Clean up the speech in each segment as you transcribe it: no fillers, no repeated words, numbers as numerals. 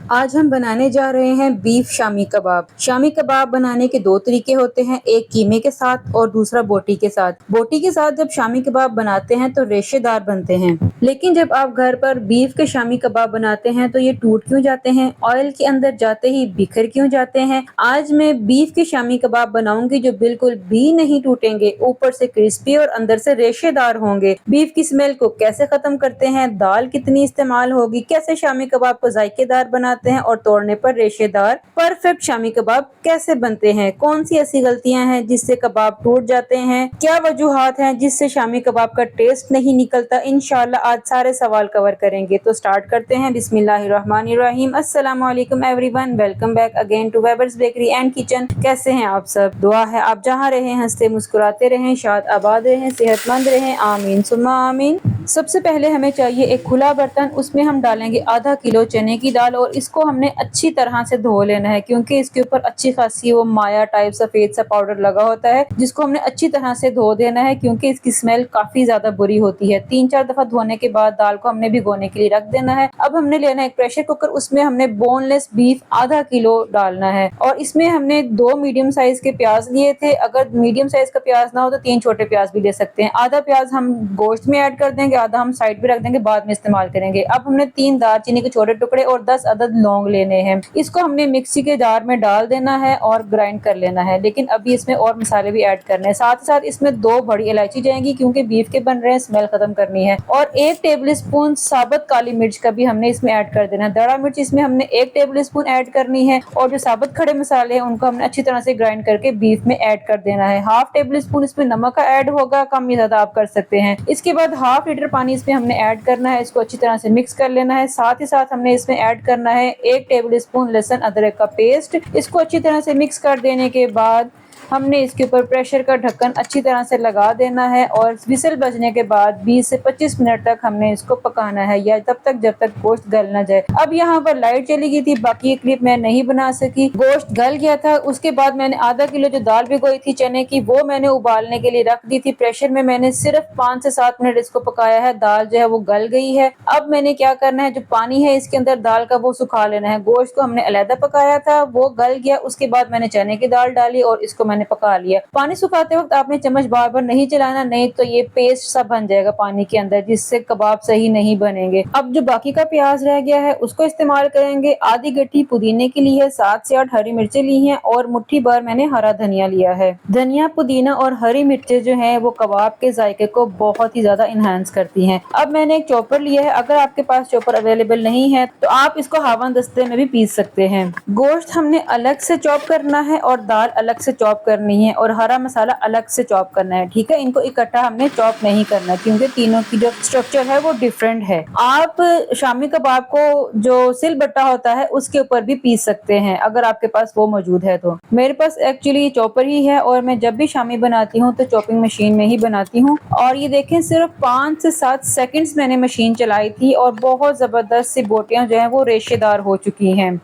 आज हम बनाने जा रहे हैं बीफ शामी कबाब। शामी कबाब बनाने के दो तरीके होते हैं, एक कीमे के साथ और दूसरा बोटी के साथ। बोटी के साथ जब शामी कबाब बनाते हैं तो रेशेदार बनते हैं, लेकिन जब आप घर पर बीफ के शामी कबाब बनाते हैं तो ये टूट क्यों जाते हैं, ऑयल के अंदर जाते ही बिखर क्यों जाते हैं। आज मैं बीफ के शामी कबाब बनाऊंगी जो बिल्कुल भी नहीं टूटेंगे, ऊपर से क्रिस्पी और अंदर से रेशेदार होंगे। बीफ की स्मेल को कैसे खत्म करते हैं, दाल कितनी इस्तेमाल होगी, कैसे शामी कबाब को जायकेदार बनाते हैं और तोड़ने पर रेशेदार परफेक्ट शामी कबाब कैसे बनते हैं, कौन सी ऐसी गलतियां हैं जिससे कबाब टूट जाते हैं, क्या वजूहात हैं जिससे शामी कबाब का टेस्ट नहीं निकलता। इंशाल्लाह आज सारे सवाल कवर करेंगे। तो स्टार्ट करते हैं। बिस्मिल्लाहिर्रहमानिर्रहीम। अस्सलाम वालेकुम everyone, welcome back again to Weber's bakery and kitchen. कैसे हैं आप सब? दुआ है आप जहां रहें हंसते मुस्कुराते रहें, शाद आबाद रहें, सेहतमंद रहें। आमीन सुम्मा आमीन। सबसे पहले हमें चाहिए एक खुला बर्तन, उसमें हम डालेंगे आधा किलो चने की दाल और इसको हमने अच्छी तरह से धो लेना है, क्योंकि इसके ऊपर अच्छी खासी वो माया टाइप सफेद सा पाउडर लगा होता है, जिसको हमने अच्छी तरह से धो देना है, क्योंकि इसकी स्मेल काफी ज्यादा बुरी होती है। 3-4 दफा धोने के बाद दाल को हमने भिगोने के लिए रख देना है। अब हमने लेना है एक प्रेशर कुकर, उसमें हमने बोनलेस बीफ आधा किलो डालना है और इसमें हमने 2 मीडियम साइज के प्याज लिए थे। अगर मीडियम साइज का प्याज ना हो तो 3 छोटे प्याज भी ले सकते हैं। आधा प्याज हम गोश्त में ऐड कर देंगे, आधा हम साइड पे रख देंगे, बाद में इस्तेमाल करेंगे। अब हमने 3 दालचीनी के छोटे टुकड़े और 10 अदद लौंग लेने हैं। इसको हमने मिक्सी के जार में डाल देना है और ग्राइंड कर लेना है, लेकिन अभी इसमें और मसाले भी ऐड करने हैं। साथ ही साथ इसमें 2 बड़ी इलायची जाएंगी, क्योंकि बीफ के बन रहे हैं, स्मेल खत्म करनी है। और 1 टेबल स्पून साबुत काली मिर्च का भी हमने इसमें ऐड कर देना है। दड़ा मिर्च इसमें हमने 1 टेबल स्पून ऐड करनी है और जो साबुत खड़े मसाले हैं उनको हमने अच्छी तरह से ग्राइंड करके बीफ में ऐड कर देना है। हाफ टेबल स्पून इसमें नमक का ऐड होगा, कम या ज्यादा आप कर सकते हैं। इसके बाद हाफ लीटर पानी इसमें हमने ऐड करना है, इसको अच्छी तरह से मिक्स कर लेना है। साथ ही साथ हमने इसमें ऐड करना है 1 टेबल स्पून लहसुन अदरक का पेस्ट। इसको अच्छी तरह से मिक्स कर देने के बाद हमने इसके ऊपर प्रेशर का ढक्कन अच्छी तरह से लगा देना है और विसल बजने के बाद 20 से 25 मिनट तक हमने इसको पकाना है, या तब तक जब तक गोश्त गल ना जाए। अब यहाँ पर लाइट चली गई थी, बाकी ये क्लिप मैं नहीं बना सकी। गोश्त गल गया था। उसके बाद मैंने आधा किलो जो दाल भिगोई थी चने की, वो मैंने उबालने के लिए रख दी थी। प्रेशर में मैंने सिर्फ 5 से 7 मिनट इसको पकाया है। दाल जो है वो गल गई है। अब मैंने क्या करना है, जो पानी है इसके अंदर दाल का वो सुखा लेना है। गोश्त को हमने अलहदा पकाया था, वो गल गया। उसके बाद मैंने चने की दाल डाली और इसको मैंने पका लिया। पानी सुखाते वक्त आपने चम्मच बार बार नहीं चलाना, नहीं तो ये पेस्ट सा बन जाएगा पानी के अंदर, जिससे कबाब सही नहीं बनेंगे। अब जो बाकी का प्याज रह गया है उसको इस्तेमाल करेंगे। आधी गट्ठी पुदीने की ली है, 7 से 8 हरी मिर्चें ली हैं और मुट्ठी भर मैंने हरा धनिया लिया है। धनिया, पुदीना और हरी मिर्चें जो है वो कबाब के जायके को बहुत ही ज्यादा इनहांस करती हैं। अब मैंने एक चॉपर लिया है, अगर आपके पास चॉपर अवेलेबल नहीं है तो आप इसको हावन दस्ते में भी पीस सकते हैं। गोश्त हमने अलग से चॉप करना है और दाल अलग से चॉप करनी है और हरा मसाला अलग से चॉप करना है, ठीक है। इनको इकट्ठा हमने चॉप नहीं करना, क्योंकि तीनों की जो स्ट्रक्चर है वो डिफरेंट है। आप शामी कबाब को जो सिलबट्टा होता है उसके ऊपर भी पीस सकते हैं, अगर आपके पास वो मौजूद है तो। मेरे पास एक्चुअली चॉपर ही है और मैं जब भी शामी बनाती हूँ तो चॉपिंग मशीन में ही बनाती हूँ। और ये देखें, सिर्फ 5 से 7 सेकंड्स मैंने मशीन चलाई थी और बहुत जबरदस्त सी बोटियां जो है वो रेशेदार हो चुकी हैं।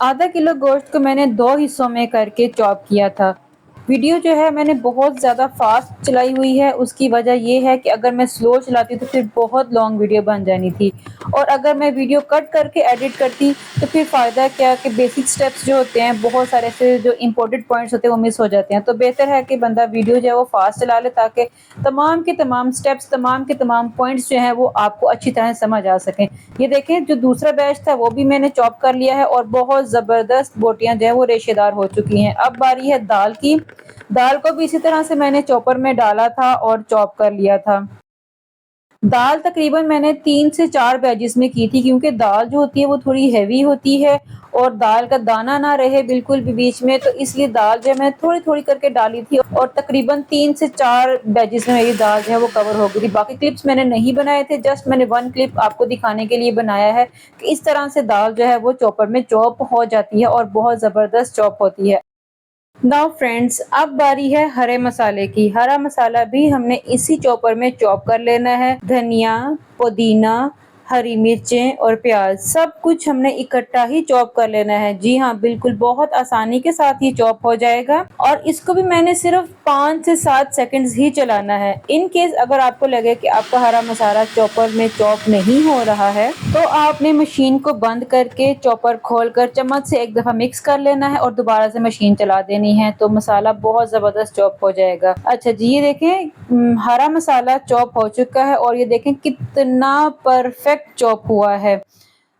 आधा किलो गोश्त को मैंने 2 हिस्सों में करके चॉप किया था। वीडियो जो है मैंने बहुत ज़्यादा फास्ट चलाई हुई है। उसकी वजह ये है कि अगर मैं स्लो चलाती तो फिर बहुत लॉन्ग वीडियो बन जानी थी, और अगर मैं वीडियो कट करके एडिट करती तो फिर फ़ायदा क्या कि बेसिक स्टेप्स जो होते हैं, बहुत सारे ऐसे जो इंपॉर्टेंट पॉइंट्स होते हैं वो मिस हो जाते हैं। तो बेहतर है कि बंदा वीडियो जो है वो फास्ट चला ले, ताकि तमाम के तमाम स्टेप्स, तमाम के तमाम पॉइंट्स जो हैं वो आपको अच्छी तरह समझ आ सकें। ये देखें, जो दूसरा बैच था वो भी मैंने चॉप कर लिया है और बहुत ज़बरदस्त बोटियां जो है वो रेशेदार हो चुकी हैं। अब बारी है दाल की। दाल को भी इसी तरह से मैंने चॉपर में डाला था और चॉप कर लिया था। दाल तकरीबन मैंने 3 से 4 बैचेस में की थी, क्योंकि दाल जो होती है वो थोड़ी हैवी होती है और दाल का दाना ना रहे बिल्कुल भी बीच में, तो इसलिए दाल जो है मैं थोड़ी थोड़ी करके डाली थी और तकरीबन 3 से 4 बैचेस में मेरी दाल जो है वो कवर हो गई थी। बाकी क्लिप्स मैंने नहीं बनाए थे, जस्ट मैंने 1 क्लिप आपको दिखाने के लिए बनाया है कि इस तरह से दाल जो है वो चॉपर में चॉप हो जाती है और बहुत ज़बरदस्त चॉप होती है। नाउ फ्रेंड्स, अब बारी है हरे मसाले की। हरा मसाला भी हमने इसी चॉपर में चॉप कर लेना है। धनिया, पुदीना, हरी मिर्चें और प्याज सब कुछ हमने इकट्ठा ही चॉप कर लेना है। जी हाँ, बिल्कुल बहुत आसानी के साथ ये चॉप हो जाएगा और इसको भी मैंने सिर्फ 5 से 7 सेकंड्स ही चलाना है। इन केस अगर आपको लगे कि आपका हरा मसाला चॉपर में चॉप नहीं हो रहा है, तो आपने मशीन को बंद करके चॉपर खोलकर चम्मच से एक दफ़ा मिक्स कर लेना है और दोबारा से मशीन चला देनी है, तो मसाला बहुत ज़बरदस्त चॉप हो जाएगा। अच्छा जी, ये देखें हरा मसाला चॉप हो चुका है और ये देखें कितना परफेक्ट चॉप हुआ है।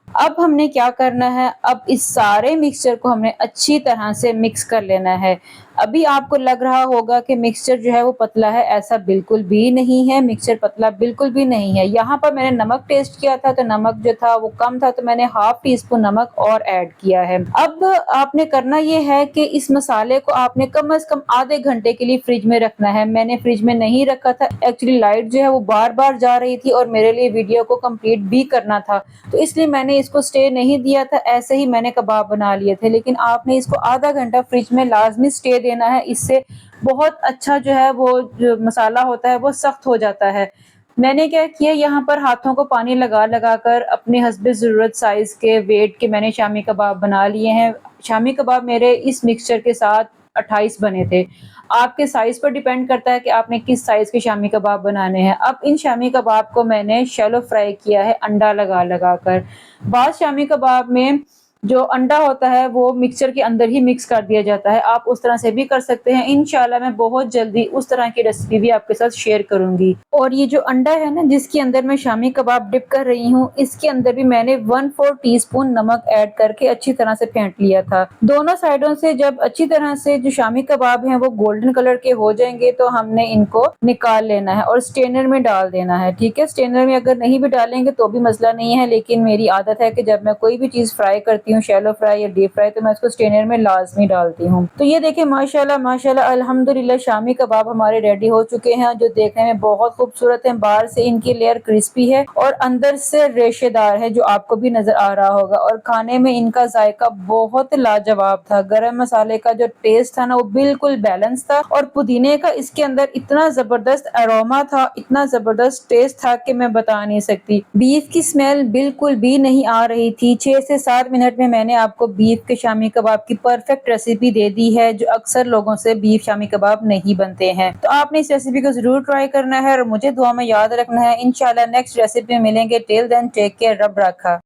अब हमने क्या करना है, अब इस सारे मिक्सचर को हमने अच्छी तरह से मिक्स कर लेना है। अभी आपको लग रहा होगा कि मिक्सचर जो है वो पतला है, ऐसा बिल्कुल भी नहीं है, मिक्सचर पतला बिल्कुल भी नहीं है। यहाँ पर मैंने नमक टेस्ट किया था, तो नमक जो था वो कम था, तो मैंने हाफ टी स्पून नमक और ऐड किया है। अब आपने करना ये है कि इस मसाले को आपने कम से कम आधे घंटे के लिए फ्रिज में रखना है। मैंने फ्रिज में नहीं रखा था, एक्चुअली लाइट जो है वो बार-बार जा रही थी और मेरे लिए वीडियो को कंप्लीट भी करना था, तो इसलिए मैंने इसको स्टे नहीं दिया था, ऐसे ही मैंने कबाब बना लिए थे। लेकिन आपने इसको आधा घंटा फ्रिज में लाज़मी स्टे देना है, इससे बहुत अच्छा जो है वो जो मसाला होता है वो सख्त हो जाता है। मैंने क्या किया, यहाँ पर हाथों को पानी लगा-लगा कर अपने हस्बे ज़रूरत साइज़ के वेट के मैंने शामी कबाब बना लिए हैं। शामी कबाब मेरे इस मिक्सचर के साथ 28 बने थे। आपके साइज़ पर डिपेंड करता है कि आपने किस साइज़ के शामी कबाब बनाने हैं। अब इन शामी कबाब को मैंने शैलो फ्राई किया है अंडा लगा-लगा कर। बाद शामी कबाब में जो अंडा होता है वो मिक्सचर के अंदर ही मिक्स कर दिया जाता है। आप उस तरह से भी कर सकते हैं। इंशाल्लाह मैं बहुत जल्दी उस तरह की रेसिपी भी आपके साथ शेयर करूँगी। और ये जो अंडा है ना जिसके अंदर मैं शामी कबाब डिप कर रही हूँ, इसके अंदर भी मैंने 1/4 टीस्पून नमक ऐड करके अच्छी तरह से फेंट लिया था। दोनों साइडों से जब अच्छी तरह से जो शामी कबाब हैं वो गोल्डन कलर के हो जाएँगे, तो हमने इनको निकाल लेना है और स्ट्रेनर में डाल देना है, ठीक है? स्ट्रेनर में अगर नहीं भी डालेंगे तो भी मसला नहीं है, लेकिन मेरी आदत है कि जब मैं कोई भी चीज़ फ्राई करती हूँ, शैलो फ्राई या डीप फ्राई, तो मैं उसको स्ट्रेनर में लाज़मी डालती हूँ। तो ये देखिए माशाल्लाह माशाल्लाह अल्हम्दुलिल्लाह शामी कबाब हमारे रेडी हो चुके हैं, जो देखने में बहुत खूबसूरत हैं। बाहर से इनकी लेयर क्रिस्पी है और अंदर से रेशेदार है, जो आपको भी नज़र आ रहा होगा और खाने में इनका ज़ायका बहुत लाजवाब था। गरम मसाले का जो टेस्ट था ना वो बिल्कुल बैलेंस था और पुदीने का इसके अंदर इतना ज़बरदस्त अरोमा था, इतना ज़बरदस्त टेस्ट था कि मैं बता नहीं सकती। बीफ की स्मेल बिल्कुल भी नहीं आ रही थी। 6 से 7 मिनट में मैंने आपको बीफ के शामी कबाब की परफेक्ट रेसिपी दे दी है, जो अक्सर लोगों से बीफ शामी कबाब नहीं बनते हैं। तो आपने इस रेसिपी को ज़रूर ट्राई करना है और मुझे दुआ में याद रखना है। इंशाल्लाह नेक्स्ट रेसिपी में मिलेंगे। टिल देन टेक केयर, रब रखा।